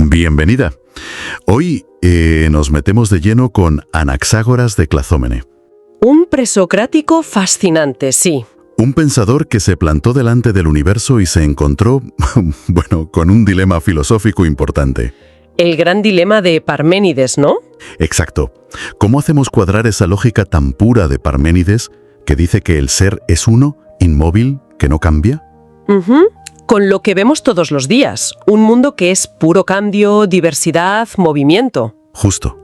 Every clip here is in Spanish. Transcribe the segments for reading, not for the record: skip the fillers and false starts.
Bienvenida. Hoy nos metemos de lleno con Anaxágoras de Clazómene. Un presocrático fascinante, sí. Un pensador que se plantó delante del universo y se encontró, bueno, con un dilema filosófico importante. El gran dilema de Parménides, ¿no? Exacto. ¿Cómo hacemos cuadrar esa lógica tan pura de Parménides que dice que el ser es uno, inmóvil, que no cambia? Con lo que vemos todos los días, un mundo que es puro cambio, diversidad, movimiento. Justo.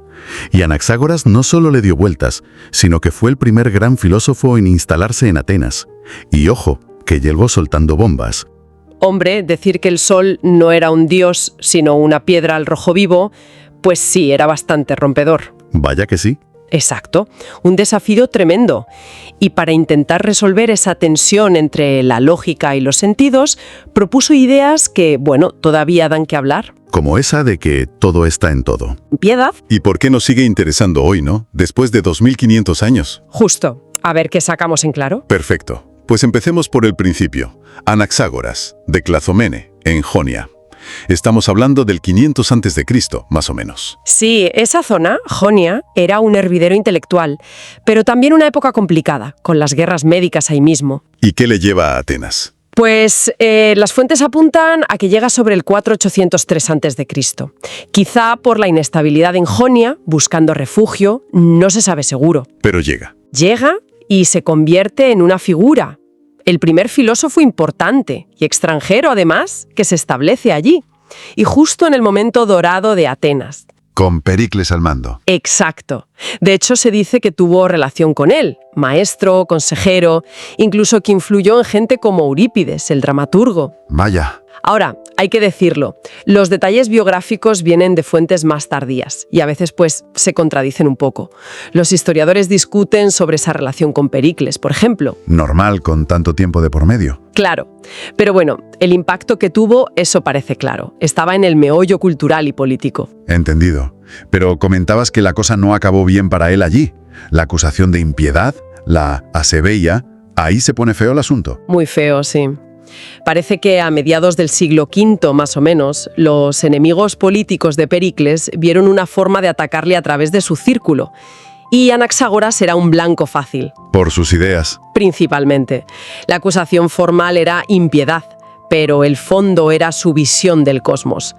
Y Anaxágoras no solo le dio vueltas, sino que fue el primer gran filósofo en instalarse en Atenas. Y ojo, que llegó soltando bombas. Hombre, decir que el sol no era un dios, sino una piedra al rojo vivo, pues sí, era bastante rompedor. Vaya que sí. Exacto, un desafío tremendo. Y para intentar resolver esa tensión entre la lógica y los sentidos, propuso ideas que, bueno, todavía dan que hablar. Como esa de que todo está en todo. Piedad. ¿Y por qué nos sigue interesando hoy, no? Después de 2500 años. Justo. A ver qué sacamos en claro. Perfecto. Pues empecemos por el principio. Anaxágoras, de Clazomene, en Jonia. Estamos hablando del 500 a.C., más o menos. Sí, esa zona, Jonia, era un hervidero intelectual, pero también una época complicada, con las guerras médicas ahí mismo. ¿Y qué le lleva a Atenas? Pues las fuentes apuntan a que llega sobre el 4803 a.C. Quizá por la inestabilidad en Jonia, buscando refugio, no se sabe seguro. Pero llega. Llega y se convierte en una figura. El primer filósofo importante y extranjero, además, que se establece allí. Y justo en el momento dorado de Atenas. Con Pericles al mando. Exacto. De hecho, se dice que tuvo relación con él, maestro, consejero, incluso que influyó en gente como Eurípides, el dramaturgo. Vaya. Ahora, hay que decirlo, los detalles biográficos vienen de fuentes más tardías y a veces pues se contradicen un poco. Los historiadores discuten sobre esa relación con Pericles, por ejemplo. Normal con tanto tiempo de por medio. Claro, pero bueno, el impacto que tuvo, eso parece claro. Estaba en el meollo cultural y político. Entendido. Pero comentabas que la cosa no acabó bien para él allí. La acusación de impiedad, la asebeia, ahí se pone feo el asunto. Muy feo, sí. Parece que a mediados del siglo V, más o menos, los enemigos políticos de Pericles vieron una forma de atacarle a través de su círculo. Y Anaxágoras era un blanco fácil. Por sus ideas. Principalmente. La acusación formal era impiedad, pero el fondo era su visión del cosmos.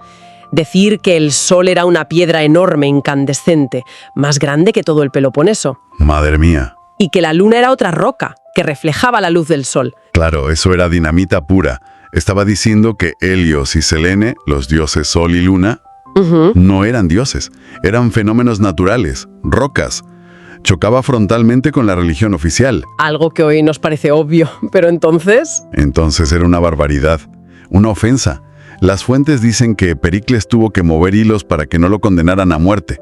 Decir que el sol era una piedra enorme, incandescente, más grande que todo el Peloponeso. Madre mía. Y que la luna era otra roca, que reflejaba la luz del sol. Claro, eso era dinamita pura. Estaba diciendo que Helios y Selene, los dioses Sol y Luna, no eran dioses, eran fenómenos naturales, rocas. Chocaba frontalmente con la religión oficial. Algo que hoy nos parece obvio, pero entonces... Entonces era una barbaridad, una ofensa. Las fuentes dicen que Pericles tuvo que mover hilos para que no lo condenaran a muerte.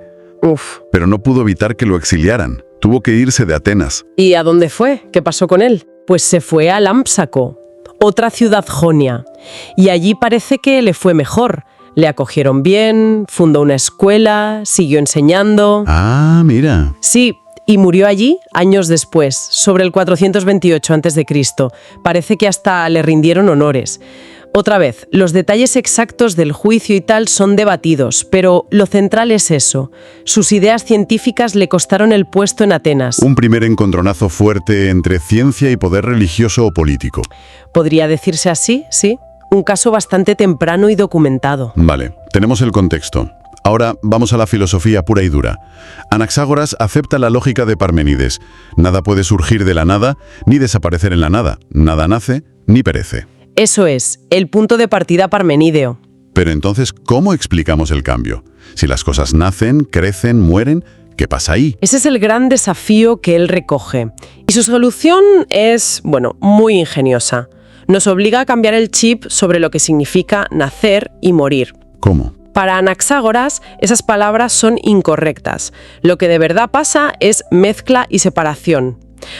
Pero no pudo evitar que lo exiliaran. Tuvo que irse de Atenas. ¿Y a dónde fue? ¿Qué pasó con él? Pues se fue a Lámpsaco, otra ciudad jonia. Y allí parece que le fue mejor. Le acogieron bien, fundó una escuela, siguió enseñando. Ah, mira. Sí, y murió allí años después, sobre el 428 a.C. Parece que hasta le rindieron honores. Otra vez, los detalles exactos del juicio y tal son debatidos, pero lo central es eso. Sus ideas científicas le costaron el puesto en Atenas. Un primer encontronazo fuerte entre ciencia y poder religioso o político. Podría decirse así, sí. Un caso bastante temprano y documentado. Vale, tenemos el contexto. Ahora vamos a la filosofía pura y dura. Anaxágoras acepta la lógica de Parménides. Nada puede surgir de la nada, ni desaparecer en la nada. Nada nace, ni perece. Eso es, el punto de partida parmenídeo. Pero entonces, ¿cómo explicamos el cambio? Si las cosas nacen, crecen, mueren, ¿qué pasa ahí? Ese es el gran desafío que él recoge. Y su solución es, bueno, muy ingeniosa. Nos obliga a cambiar el chip sobre lo que significa nacer y morir. ¿Cómo? Para Anaxágoras, esas palabras son incorrectas. Lo que de verdad pasa es mezcla y separación.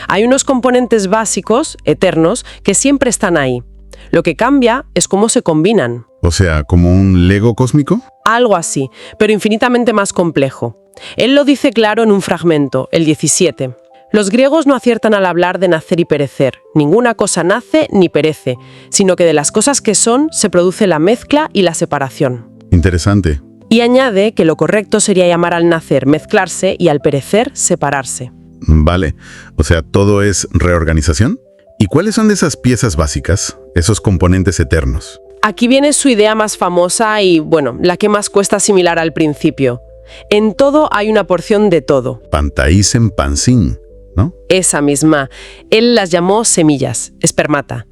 Hay unos componentes básicos, eternos, que siempre están ahí. Lo que cambia es cómo se combinan. O sea, ¿como un Lego cósmico? Algo así, pero infinitamente más complejo. Él lo dice claro en un fragmento, el 17. Los griegos no aciertan al hablar de nacer y perecer. Ninguna cosa nace ni perece, sino que de las cosas que son se produce la mezcla y la separación. Interesante. Y añade que lo correcto sería llamar al nacer mezclarse y al perecer separarse. Vale, o sea, ¿todo es reorganización? ¿Y cuáles son de esas piezas básicas, esos componentes eternos? Aquí viene su idea más famosa y, bueno, la que más cuesta asimilar al principio. En todo hay una porción de todo. Pantaisen pansin, ¿no? Esa misma. Él las llamó semillas, espermata.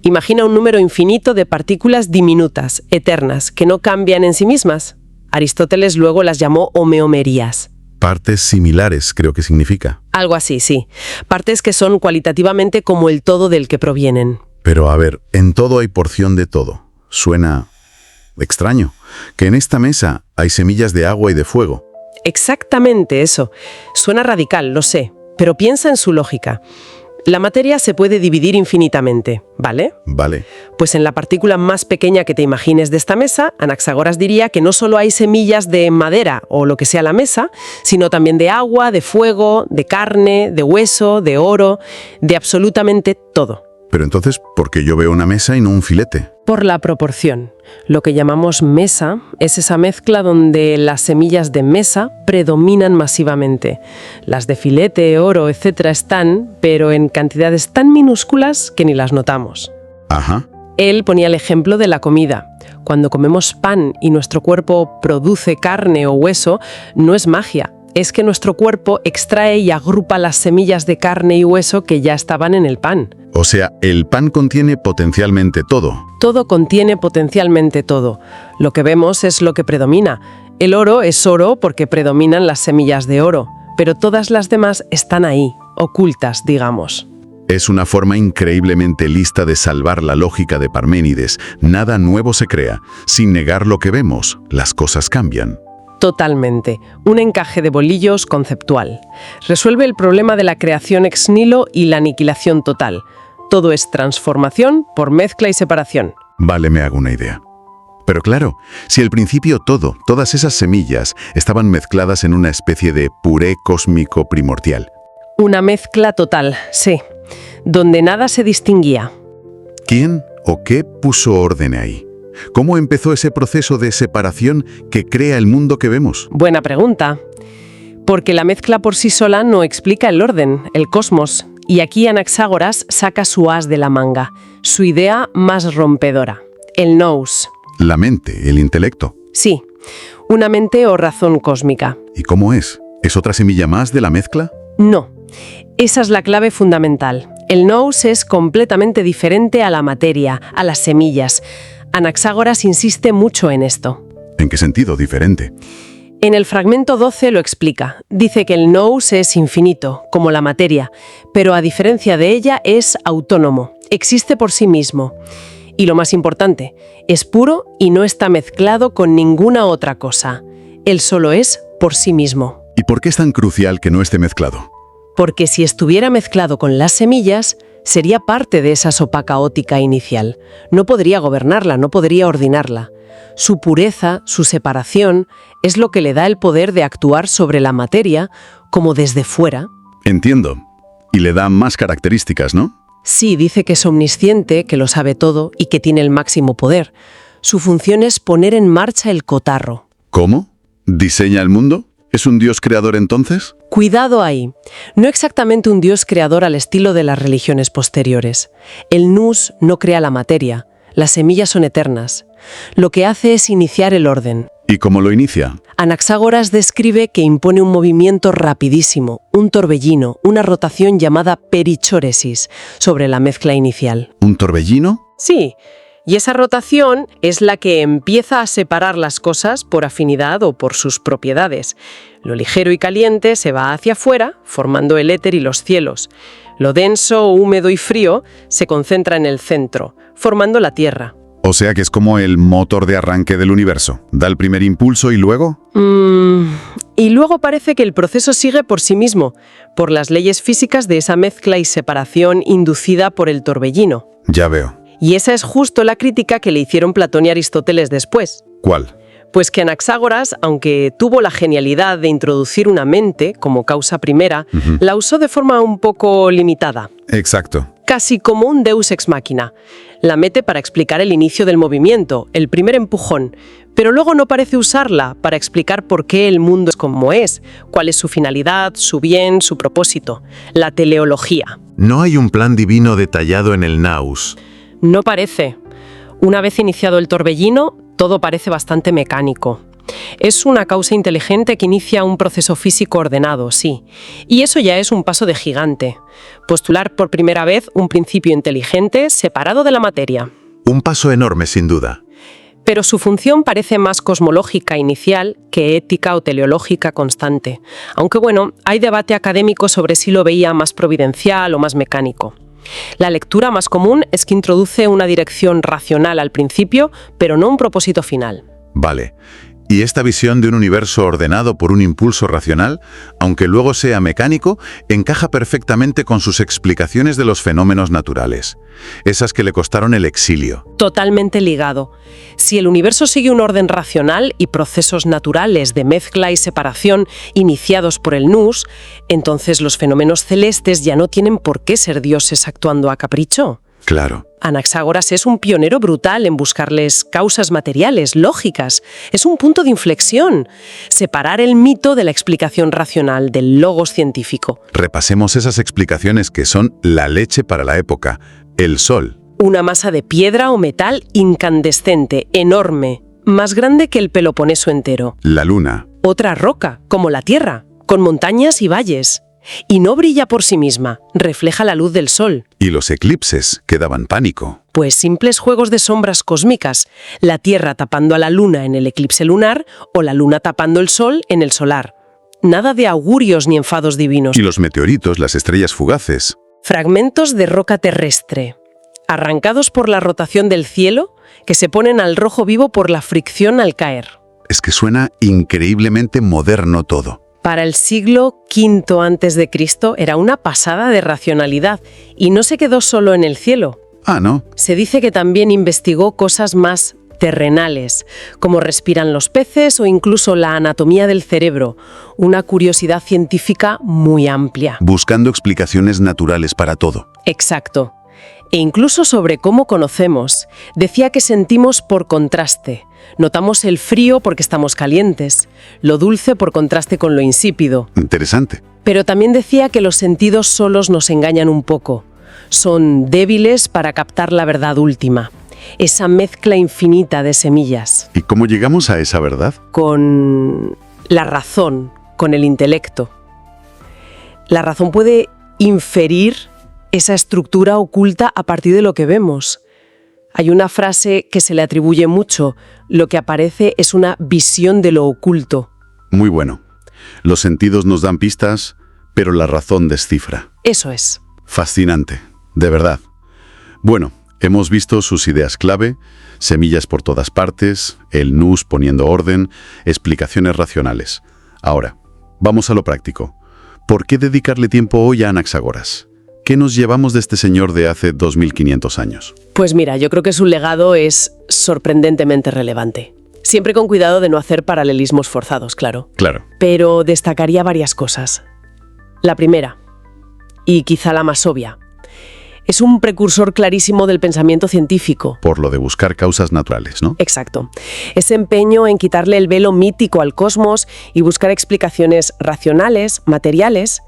Imagina un número infinito de partículas diminutas, eternas, que no cambian en sí mismas. Aristóteles luego las llamó homeomerías. Partes similares, creo que significa. Algo así, sí. Partes que son cualitativamente como el todo del que provienen. Pero a ver, en todo hay porción de todo. Suena extraño, que en esta mesa hay semillas de agua y de fuego. Exactamente eso. Suena radical, lo sé, pero piensa en su lógica. La materia se puede dividir infinitamente, ¿vale? Vale. Pues en la partícula más pequeña que te imagines de esta mesa, Anaxágoras diría que no solo hay semillas de madera o lo que sea la mesa, sino también de agua, de fuego, de carne, de hueso, de oro, de absolutamente todo. Pero entonces, ¿por qué yo veo una mesa y no un filete? Por la proporción. Lo que llamamos mesa es esa mezcla donde las semillas de mesa predominan masivamente. Las de filete, oro, etc. están, pero en cantidades tan minúsculas que ni las notamos. Ajá. Él ponía el ejemplo de la comida. Cuando comemos pan y nuestro cuerpo produce carne o hueso, no es magia. Es que nuestro cuerpo extrae y agrupa las semillas de carne y hueso que ya estaban en el pan. O sea, el pan contiene potencialmente todo. Todo contiene potencialmente todo. Lo que vemos es lo que predomina. El oro es oro porque predominan las semillas de oro, pero todas las demás están ahí, ocultas, digamos. Es una forma increíblemente lista de salvar la lógica de Parménides. Nada nuevo se crea. Sin negar lo que vemos, las cosas cambian. Totalmente. Un encaje de bolillos conceptual. Resuelve el problema de la creación ex nihilo y la aniquilación total. Todo es transformación por mezcla y separación. Vale, me hago una idea. Pero claro, si al principio todas esas semillas estaban mezcladas en una especie de puré cósmico primordial. Una mezcla total, sí, donde nada se distinguía. ¿Quién o qué puso orden ahí? ¿Cómo empezó ese proceso de separación que crea el mundo que vemos? Buena pregunta. Porque la mezcla por sí sola no explica el orden, el cosmos. Y aquí Anaxágoras saca su as de la manga, su idea más rompedora, el nous. La mente, el intelecto. Sí, una mente o razón cósmica. ¿Y cómo es? ¿Es otra semilla más de la mezcla? No, esa es la clave fundamental. El nous es completamente diferente a la materia, a las semillas. Anaxágoras insiste mucho en esto. ¿En qué sentido diferente? En el fragmento 12 lo explica. Dice que el nous es infinito, como la materia, pero a diferencia de ella es autónomo, existe por sí mismo. Y lo más importante, es puro y no está mezclado con ninguna otra cosa. Él solo es por sí mismo. ¿Y por qué es tan crucial que no esté mezclado? Porque si estuviera mezclado con las semillas, sería parte de esa sopa caótica inicial. No podría gobernarla, no podría ordenarla. Su pureza, su separación, es lo que le da el poder de actuar sobre la materia como desde fuera. Entiendo. Y le da más características, ¿no? Sí, dice que es omnisciente, que lo sabe todo y que tiene el máximo poder. Su función es poner en marcha el cotarro. ¿Cómo? ¿Diseña el mundo? ¿Es un dios creador entonces? Cuidado ahí. No exactamente un dios creador al estilo de las religiones posteriores. El nous no crea la materia. Las semillas son eternas. Lo que hace es iniciar el orden. ¿Y cómo lo inicia? Anaxágoras describe que impone un movimiento rapidísimo, un torbellino, una rotación llamada perichoresis sobre la mezcla inicial. ¿Un torbellino? Sí, y esa rotación es la que empieza a separar las cosas por afinidad o por sus propiedades. Lo ligero y caliente se va hacia afuera, formando el éter y los cielos. Lo denso, húmedo y frío se concentra en el centro, formando la tierra. O sea que es como el motor de arranque del universo. Da el primer impulso y luego... Y luego parece que el proceso sigue por sí mismo, por las leyes físicas de esa mezcla y separación inducida por el torbellino. Ya veo. Y esa es justo la crítica que le hicieron Platón y Aristóteles después. ¿Cuál? Pues que Anaxágoras, aunque tuvo la genialidad de introducir una mente como causa primera, la usó de forma un poco limitada. Exacto. Casi como un deus ex machina. La mete para explicar el inicio del movimiento, el primer empujón, pero luego no parece usarla para explicar por qué el mundo es como es, cuál es su finalidad, su bien, su propósito, la teleología. No hay un plan divino detallado en el Nous. No parece. Una vez iniciado el torbellino, todo parece bastante mecánico. Es una causa inteligente que inicia un proceso físico ordenado, sí. Y eso ya es un paso de gigante. Postular por primera vez un principio inteligente separado de la materia. Un paso enorme, sin duda. Pero su función parece más cosmológica inicial que ética o teleológica constante. Aunque bueno, hay debate académico sobre si lo veía más providencial o más mecánico. La lectura más común es que introduce una dirección racional al principio, pero no un propósito final. Vale. Y esta visión de un universo ordenado por un impulso racional, aunque luego sea mecánico, encaja perfectamente con sus explicaciones de los fenómenos naturales, esas que le costaron el exilio. Totalmente ligado. Si el universo sigue un orden racional y procesos naturales de mezcla y separación iniciados por el Nous, entonces los fenómenos celestes ya no tienen por qué ser dioses actuando a capricho. Claro. Anaxágoras es un pionero brutal en buscarles causas materiales, lógicas. Es un punto de inflexión. Separar el mito de la explicación racional, del logos científico. Repasemos esas explicaciones que son la leche para la época. El Sol. Una masa de piedra o metal incandescente, enorme, más grande que el Peloponeso entero. La Luna. Otra roca, como la Tierra, con montañas y valles. Y no brilla por sí misma, refleja la luz del Sol. Y los eclipses, que daban pánico. Pues simples juegos de sombras cósmicas, la Tierra tapando a la Luna en el eclipse lunar o la Luna tapando el Sol en el solar. Nada de augurios ni enfados divinos. Y los meteoritos, las estrellas fugaces. Fragmentos de roca terrestre, arrancados por la rotación del cielo, que se ponen al rojo vivo por la fricción al caer. Es que suena increíblemente moderno todo. Para el siglo V a.C. era una pasada de racionalidad y no se quedó solo en el cielo. Ah, ¿no? Se dice que también investigó cosas más terrenales, como respiran los peces o incluso la anatomía del cerebro, una curiosidad científica muy amplia. Buscando explicaciones naturales para todo. Exacto. E incluso sobre cómo conocemos, decía que sentimos por contraste. Notamos el frío porque estamos calientes, lo dulce por contraste con lo insípido. Interesante. Pero también decía que los sentidos solos nos engañan un poco. Son débiles para captar la verdad última. Esa mezcla infinita de semillas. ¿Y cómo llegamos a esa verdad? Con la razón, con el intelecto. La razón puede inferir esa estructura oculta a partir de lo que vemos. Hay una frase que se le atribuye mucho. Lo que aparece es una visión de lo oculto. Muy bueno. Los sentidos nos dan pistas, pero la razón descifra. Eso es. Fascinante, de verdad. Bueno, hemos visto sus ideas clave, semillas por todas partes, el Nous poniendo orden, explicaciones racionales. Ahora, vamos a lo práctico. ¿Por qué dedicarle tiempo hoy a Anaxágoras? ¿Qué nos llevamos de este señor de hace 2500 años? Pues mira, yo creo que su legado es sorprendentemente relevante. Siempre con cuidado de no hacer paralelismos forzados, claro. Claro. Pero destacaría varias cosas. La primera, y quizá la más obvia, es un precursor clarísimo del pensamiento científico. Por lo de buscar causas naturales, ¿no? Exacto. Ese empeño en quitarle el velo mítico al cosmos y buscar explicaciones racionales, materiales,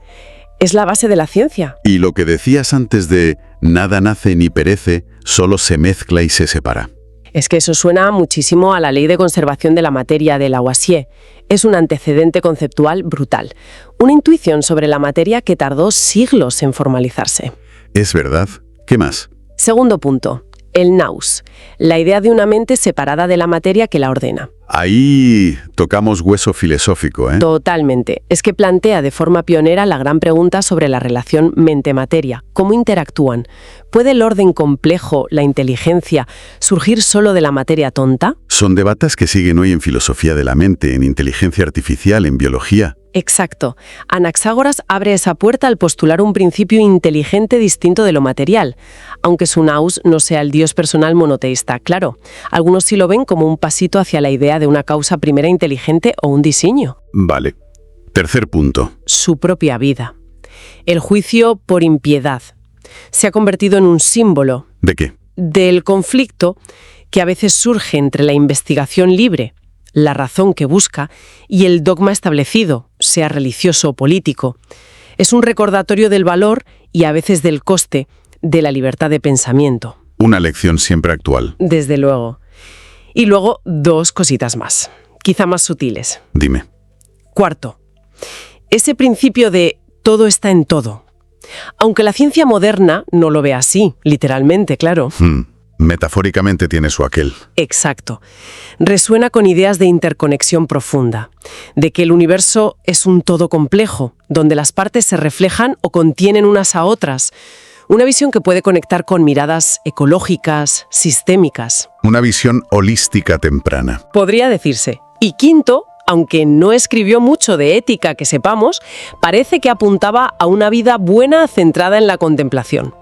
es la base de la ciencia. Y lo que decías antes de nada nace ni perece, solo se mezcla y se separa. Es que eso suena muchísimo a la ley de conservación de la materia de Lavoisier. Es un antecedente conceptual brutal. Una intuición sobre la materia que tardó siglos en formalizarse. Es verdad. ¿Qué más? Segundo punto, el Nous, la idea de una mente separada de la materia que la ordena. Ahí tocamos hueso filosófico, ¿eh? Totalmente. Es que plantea de forma pionera la gran pregunta sobre la relación mente-materia. ¿Cómo interactúan? ¿Puede el orden complejo, la inteligencia, surgir solo de la materia tonta? Son debates que siguen hoy en filosofía de la mente, en inteligencia artificial, en biología. Exacto. Anaxágoras abre esa puerta al postular un principio inteligente distinto de lo material, aunque su Nous no sea el dios personal monoteísta, claro. Algunos sí lo ven como un pasito hacia la idea de una causa primera inteligente o un diseño. Vale. Tercer punto. Su propia vida. El juicio por impiedad. Se ha convertido en un símbolo. ¿De qué? Del conflicto que a veces surge entre la investigación libre, la razón que busca, y el dogma establecido, sea religioso o político. Es un recordatorio del valor y a veces del coste de la libertad de pensamiento. Una lección siempre actual. Desde luego. Y luego 2 cositas más, quizá más sutiles. Dime. Cuarto, ese principio de todo está en todo. Aunque la ciencia moderna no lo ve así, literalmente, claro. Metafóricamente tiene su aquel. Exacto. Resuena con ideas de interconexión profunda, de que el universo es un todo complejo, donde las partes se reflejan o contienen unas a otras. Una visión que puede conectar con miradas ecológicas, sistémicas. Una visión holística temprana. Podría decirse. Y quinto, aunque no escribió mucho de ética que sepamos, parece que apuntaba a una vida buena centrada en la contemplación.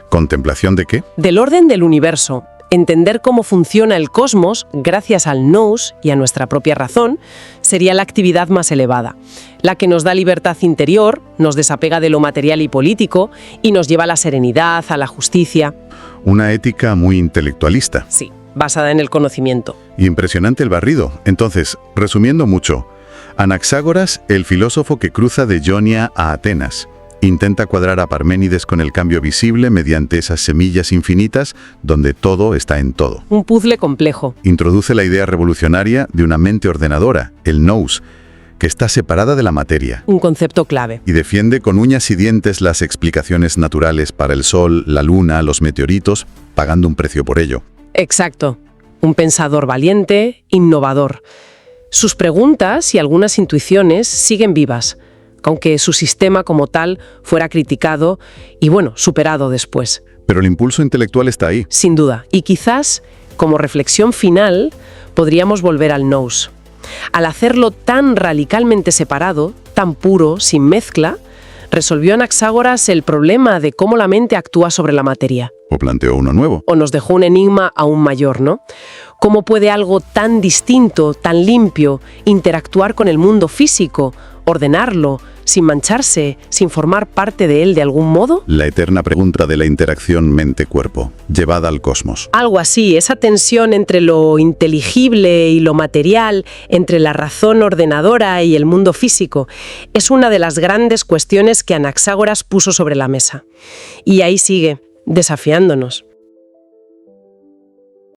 ¿Contemplación de qué? Del orden del universo. Entender cómo funciona el cosmos, gracias al nous y a nuestra propia razón, sería la actividad más elevada. La que nos da libertad interior, nos desapega de lo material y político y nos lleva a la serenidad, a la justicia. Una ética muy intelectualista. Sí, basada en el conocimiento. Impresionante el barrido. Entonces, resumiendo mucho, Anaxágoras, el filósofo que cruza de Jonia a Atenas, intenta cuadrar a Parménides con el cambio visible mediante esas semillas infinitas donde todo está en todo. Un puzzle complejo. Introduce la idea revolucionaria de una mente ordenadora, el nous, que está separada de la materia. Un concepto clave. Y defiende con uñas y dientes las explicaciones naturales para el sol, la luna, los meteoritos, pagando un precio por ello. Exacto. Un pensador valiente, innovador. Sus preguntas y algunas intuiciones siguen vivas, aunque su sistema como tal fuera criticado y, superado después. Pero el impulso intelectual está ahí. Sin duda. Y quizás, como reflexión final, podríamos volver al nous. Al hacerlo tan radicalmente separado, tan puro, sin mezcla, resolvió Anaxágoras el problema de cómo la mente actúa sobre la materia. O planteó uno nuevo. O nos dejó un enigma aún mayor, ¿no? ¿Cómo puede algo tan distinto, tan limpio, interactuar con el mundo físico, ordenarlo, sin mancharse, sin formar parte de él de algún modo? La eterna pregunta de la interacción mente-cuerpo, llevada al cosmos. Algo así, esa tensión entre lo inteligible y lo material, entre la razón ordenadora y el mundo físico, es una de las grandes cuestiones que Anaxágoras puso sobre la mesa. Y ahí sigue, desafiándonos.